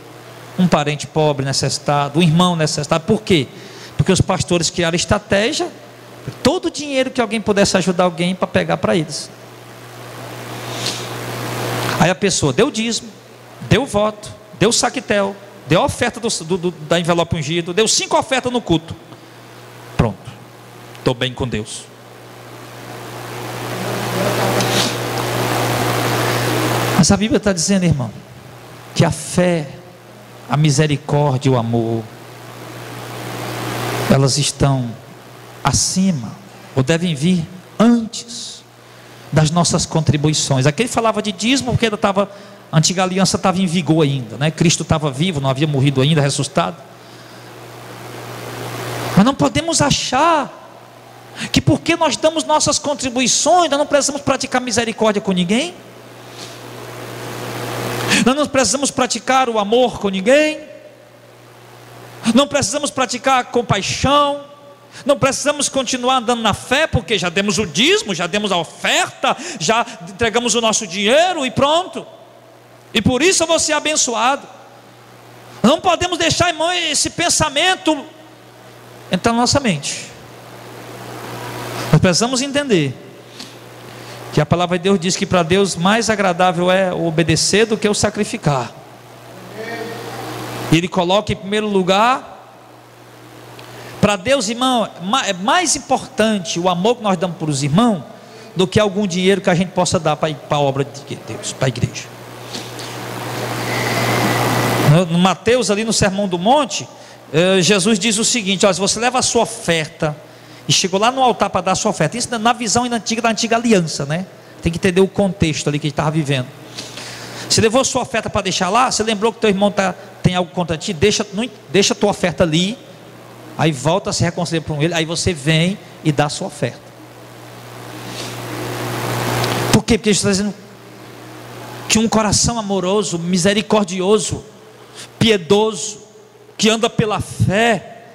[SPEAKER 1] um parente pobre necessitado, um irmão necessitado? Por quê? Porque os pastores criaram estratégia, todo o dinheiro que alguém pudesse ajudar alguém para pegar para eles. Aí a pessoa deu dízimo, deu voto, deu saquetel, deu a oferta da envelope ungido, deu 5 ofertas no culto. Pronto, estou bem com Deus. Mas a Bíblia está dizendo, irmão, que a fé, a misericórdia e o amor, elas estão acima, ou devem vir antes das nossas contribuições. Aqui ele falava de dízimo porque ainda estava, a antiga aliança estava em vigor ainda, né? Cristo estava vivo, não havia morrido ainda, ressuscitado. Mas não podemos achar que porque nós damos nossas contribuições, nós não precisamos praticar misericórdia com ninguém, nós não precisamos praticar o amor com ninguém, não precisamos praticar compaixão, não precisamos continuar andando na fé, porque já demos o dízimo, já demos a oferta, já entregamos o nosso dinheiro e pronto, e por isso eu vou ser abençoado. Não podemos deixar, irmão, esse pensamento entrar na nossa mente. Nós precisamos entender que a palavra de Deus diz que para Deus mais agradável é o obedecer do que o sacrificar. Ele coloca em primeiro lugar. Para Deus, irmão, é mais importante o amor que nós damos para os irmãos do que algum dinheiro que a gente possa dar para a obra de Deus, para a igreja. No Mateus, ali no Sermão do Monte, Jesus diz o seguinte: olha, se você leva a sua oferta e chegou lá no altar para dar a sua oferta, isso na visão antiga da antiga aliança, né? Tem que entender o contexto ali que ele estava vivendo. Você levou a sua oferta para deixar lá, você lembrou que teu irmão tem algo contra ti, deixa a tua oferta ali, aí volta a se reconciliar com ele, aí você vem e dá a sua oferta. Por quê? Porque ele está dizendo que um coração amoroso, misericordioso, piedoso, que anda pela fé,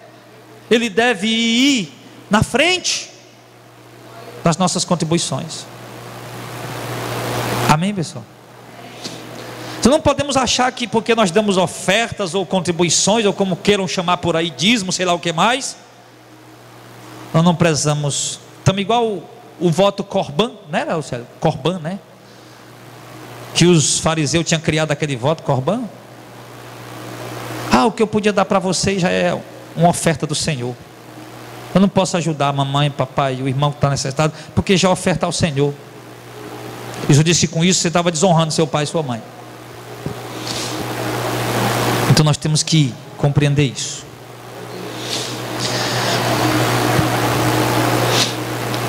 [SPEAKER 1] ele deve ir na frente das nossas contribuições. Amém, pessoal? Então não podemos achar que porque nós damos ofertas ou contribuições, ou como queiram chamar por aí, dízimo, sei lá o que mais, nós não precisamos. Estamos igual o voto Corban, né, Corban, né? Que os fariseus tinham criado aquele voto Corban. O que eu podia dar para vocês já é uma oferta do Senhor. Eu não posso ajudar a mamãe, papai e o irmão que está necessitado, porque já oferta ao Senhor. Jesus disse que com isso você estava desonrando seu pai e sua mãe. Então nós temos que compreender isso.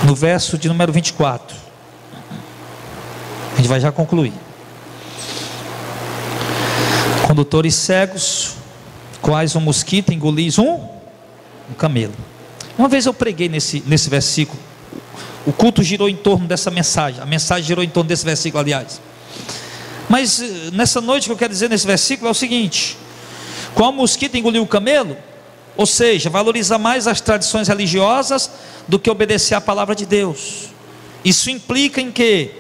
[SPEAKER 1] No verso de número 24, a gente vai já concluir. Condutores cegos, quais um mosquito engolis um camelo. Uma vez eu preguei nesse versículo. O culto girou em torno dessa mensagem. A mensagem girou em torno desse versículo, aliás. Mas nessa noite o que eu quero dizer nesse versículo é o seguinte: qual mosquito engoliu o camelo? Ou seja, valorizar mais as tradições religiosas do que obedecer à palavra de Deus. Isso implica em quê?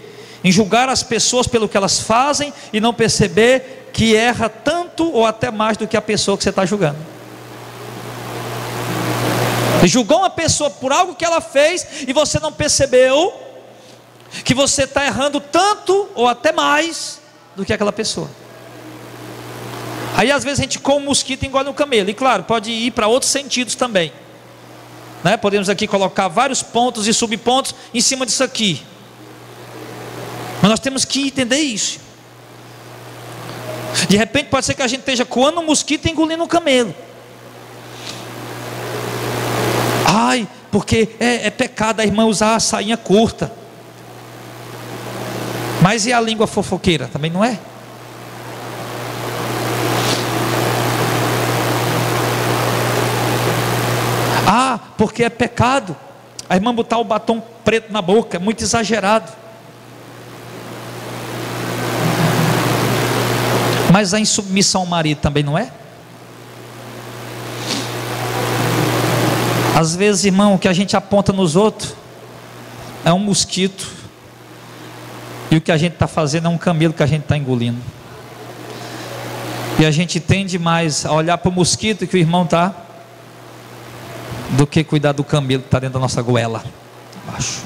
[SPEAKER 1] Em julgar as pessoas pelo que elas fazem e não perceber que erra tanto ou até mais do que a pessoa que você está julgando. Julgou uma pessoa por algo que ela fez e você não percebeu que você está errando tanto ou até mais do que aquela pessoa. Aí às vezes a gente come um mosquito e engole um camelo. E claro, pode ir para outros sentidos também, né? Podemos aqui colocar vários pontos e subpontos em cima disso aqui. Mas nós temos que entender isso. De repente pode ser que a gente esteja coando um mosquito e engolindo um camelo. Porque é pecado a irmã usar a sainha curta. Mas e a língua fofoqueira? Também não é? Porque é pecado a irmã botar o batom preto na boca, é muito exagerado. Mas a insubmissão ao marido também não é? Às vezes, irmão, o que a gente aponta nos outros é um mosquito, e o que a gente está fazendo é um camelo que a gente está engolindo. E a gente tende mais a olhar para o mosquito que o irmão está, do que cuidar do camelo que está dentro da nossa goela abaixo.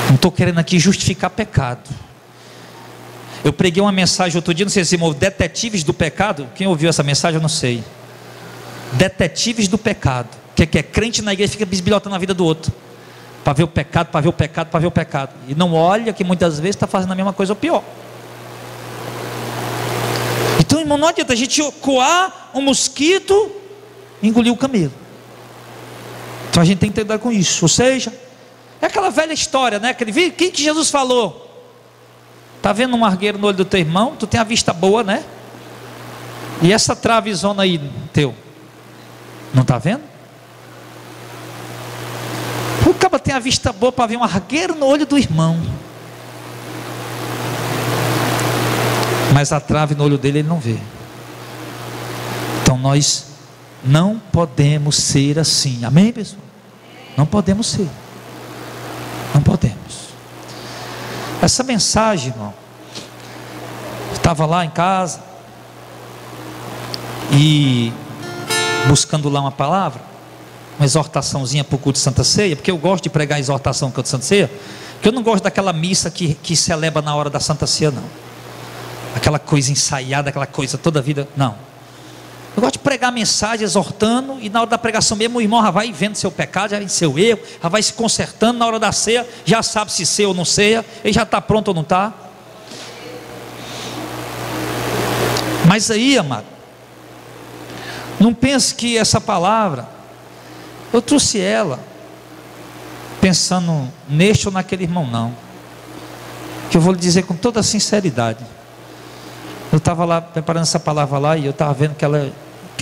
[SPEAKER 1] Não estou querendo aqui justificar pecado. Eu preguei uma mensagem outro dia, não sei se ouviu, detetives do pecado. Quem ouviu essa mensagem eu não sei. Detetives do pecado. Que é crente na igreja, fica bisbilhotando a vida do outro, para ver o pecado, para ver o pecado, para ver o pecado, e não olha que muitas vezes está fazendo a mesma coisa ou pior. Então, irmão, não adianta a gente coar um mosquito engoliu o camelo. Então a gente tem que ter cuidado com isso. Ou seja, é aquela velha história, né? Quem que Jesus falou? Está vendo um argueiro no olho do teu irmão? Tu tem a vista boa, né? E essa travezona aí teu, não está vendo? O cara tem a vista boa para ver um argueiro no olho do irmão, mas a trave no olho dele ele não vê. Então nós não podemos ser assim, amém, pessoal? Não podemos ser, não podemos. Essa mensagem, irmão, eu estava lá em casa e buscando lá uma palavra, uma exortaçãozinha para o culto de Santa Ceia, porque eu gosto de pregar exortação no culto de Santa Ceia, porque eu não gosto daquela missa que celebra na hora da Santa Ceia, não. Aquela coisa ensaiada, aquela coisa toda a vida, não. Eu gosto de pregar a mensagem, exortando, e na hora da pregação mesmo o irmão já vai vendo seu pecado, já vem seu erro, já vai se consertando. Na hora da ceia, já sabe se ceia ou não ceia, ele já está pronto ou não está. Mas aí, amado, não pense que essa palavra, eu trouxe ela pensando neste ou naquele irmão, não. Que eu vou lhe dizer com toda a sinceridade. Eu estava lá preparando essa palavra lá e eu estava vendo que ela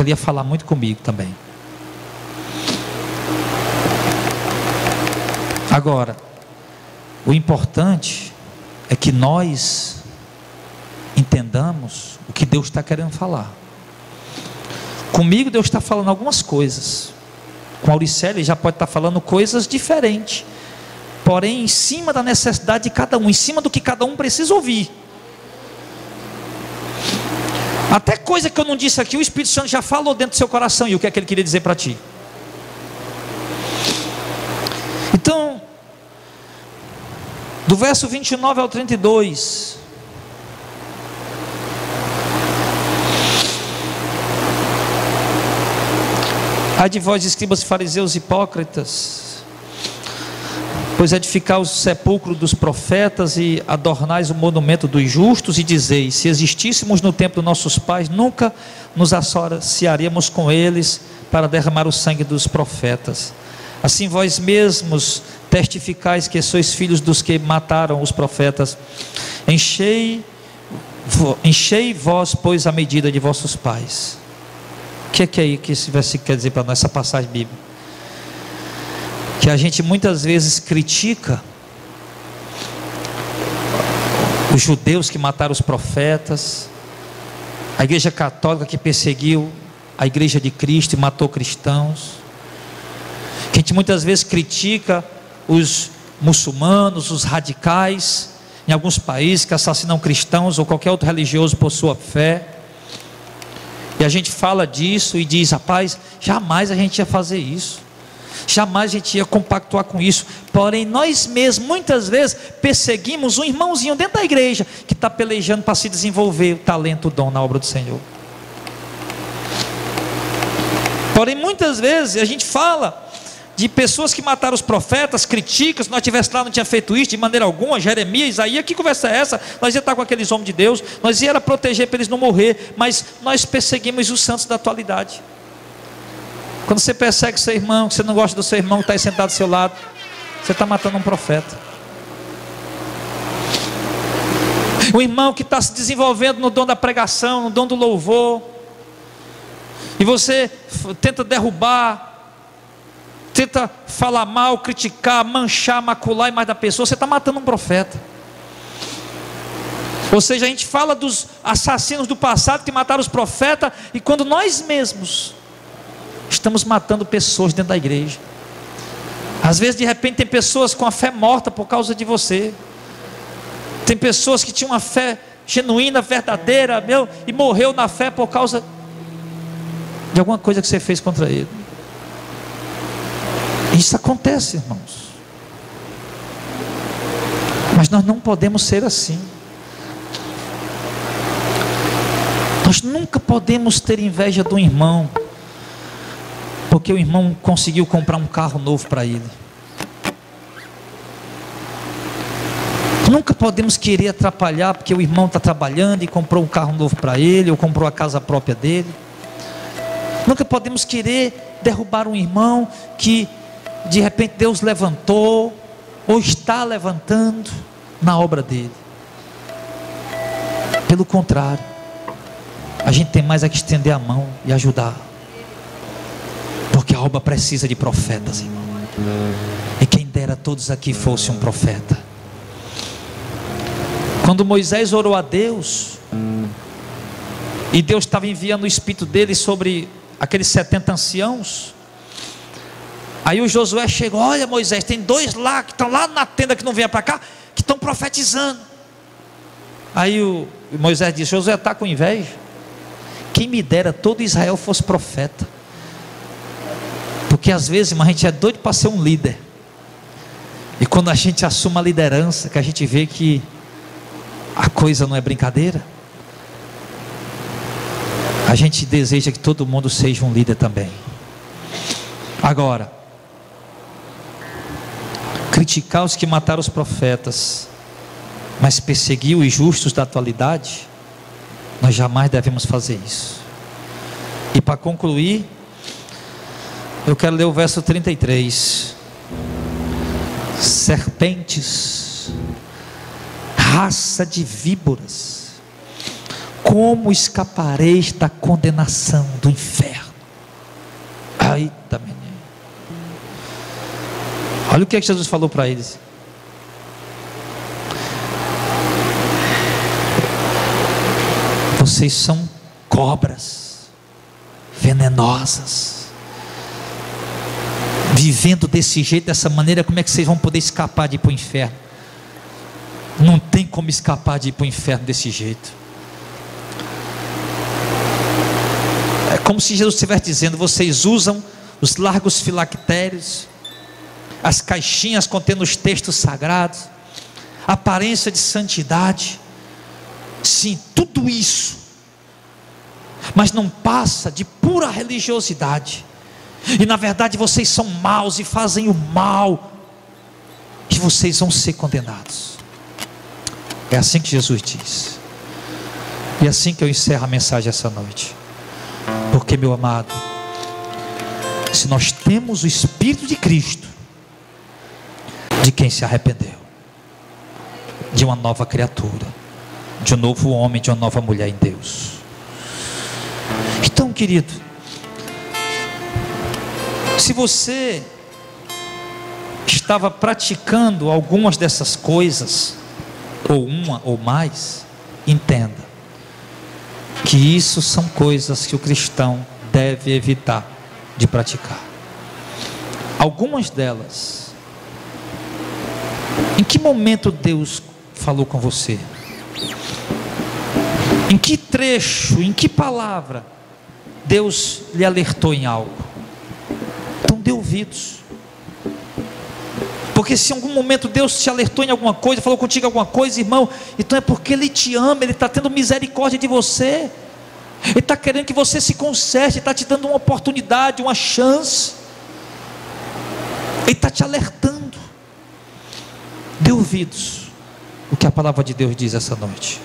[SPEAKER 1] ia falar muito comigo também. Agora, o importante é que nós entendamos o que Deus está querendo falar. Comigo Deus está falando algumas coisas. Com a Auricélia já pode estar falando coisas diferentes, porém em cima da necessidade de cada um, em cima do que cada um precisa ouvir. Até coisa que eu não disse aqui, o Espírito Santo já falou dentro do seu coração, e o que é que ele queria dizer para ti. Então, do verso 29 ao 32, ai de vós, escribas, fariseus, hipócritas, pois edificai o sepulcro dos profetas e adornais o monumento dos justos, e dizeis: se existíssemos no tempo dos nossos pais, nunca nos associaríamos com eles para derramar o sangue dos profetas. Assim vós mesmos testificais que sois filhos dos que mataram os profetas. Enchei vós, pois, a medida de vossos pais. O que é aí que esse versículo quer dizer para nós, essa passagem bíblica? Que a gente muitas vezes critica os judeus que mataram os profetas, a igreja católica que perseguiu a igreja de Cristo e matou cristãos, que a gente muitas vezes critica os muçulmanos, os radicais em alguns países que assassinam cristãos ou qualquer outro religioso por sua fé, e a gente fala disso e diz: rapaz, jamais a gente ia fazer isso, jamais a gente ia compactuar com isso. Porém nós mesmos muitas vezes perseguimos um irmãozinho dentro da igreja que está pelejando para se desenvolver o talento, o dom na obra do Senhor. Porém muitas vezes a gente fala de pessoas que mataram os profetas, critica: se nós estivéssemos lá não tinha feito isso de maneira alguma. Jeremias, Isaías, que conversa é essa? Nós ia estar com aqueles homens de Deus, nós ia proteger para eles não morrer, mas nós perseguimos os santos da atualidade. Quando você persegue seu irmão, que você não gosta do seu irmão que está aí sentado do seu lado, você está matando um profeta. O irmão que está se desenvolvendo no dom da pregação, no dom do louvor, e você tenta derrubar, tenta falar mal, criticar, manchar, macular a imagem da pessoa, você está matando um profeta. Ou seja, a gente fala dos assassinos do passado que mataram os profetas, e quando nós mesmos estamos matando pessoas dentro da igreja. Às vezes de repente tem pessoas com a fé morta por causa de você. Tem pessoas que tinham uma fé genuína, verdadeira, e morreu na fé por causa de alguma coisa que você fez contra ele. Isso acontece, irmãos. Mas nós não podemos ser assim. Nós nunca podemos ter inveja de um irmão porque o irmão conseguiu comprar um carro novo para ele. Nunca podemos querer atrapalhar porque o irmão está trabalhando e comprou um carro novo para ele, ou comprou a casa própria dele. Nunca podemos querer derrubar um irmão que de repente Deus levantou ou está levantando na obra dele. Pelo contrário, a gente tem mais é que estender a mão e ajudar, porque a obra precisa de profetas, irmão. E quem dera todos aqui fossem um profeta. Quando Moisés orou a Deus, e Deus estava enviando o Espírito dele sobre aqueles 70 anciãos, aí o Josué chegou: olha Moisés, tem 2 lá que estão lá na tenda, que não vêm para cá, que estão profetizando. Aí o Moisés disse: Josué está com inveja? Quem me dera todo Israel fosse profeta. Porque às vezes, irmão, a gente é doido para ser um líder, e quando a gente assume a liderança, que a gente vê que a coisa não é brincadeira, a gente deseja que todo mundo seja um líder também. Agora, criticar os que mataram os profetas, mas perseguir os justos da atualidade, nós jamais devemos fazer isso. E para concluir, eu quero ler o verso 33. Serpentes, raça de víboras, como escapareis da condenação do inferno? Eita, menino. Olha o que Jesus falou para eles: vocês são cobras venenosas. Vivendo desse jeito, dessa maneira, como é que vocês vão poder escapar de ir para o inferno? Não tem como escapar de ir para o inferno desse jeito. É como se Jesus estivesse dizendo: vocês usam os largos filactérios, as caixinhas contendo os textos sagrados, a aparência de santidade, sim, tudo isso, mas não passa de pura religiosidade. E na verdade vocês são maus e fazem o mal, e vocês vão ser condenados. É assim que Jesus diz. E é assim que eu encerro a mensagem essa noite. Porque, meu amado, se nós temos o Espírito de Cristo, de quem se arrependeu, de uma nova criatura, de um novo homem, de uma nova mulher em Deus. Então, querido, se você estava praticando algumas dessas coisas, ou uma ou mais, entenda que isso são coisas que o cristão deve evitar de praticar. Algumas delas, em que momento Deus falou com você? Em que trecho, em que palavra Deus lhe alertou em algo? Então dê ouvidos. Porque se em algum momento Deus te alertou em alguma coisa, falou contigo alguma coisa, irmão, então é porque Ele te ama, Ele está tendo misericórdia de você, Ele está querendo que você se conserte, Ele está te dando uma oportunidade, uma chance, Ele está te alertando. Dê ouvidos o que a palavra de Deus diz essa noite.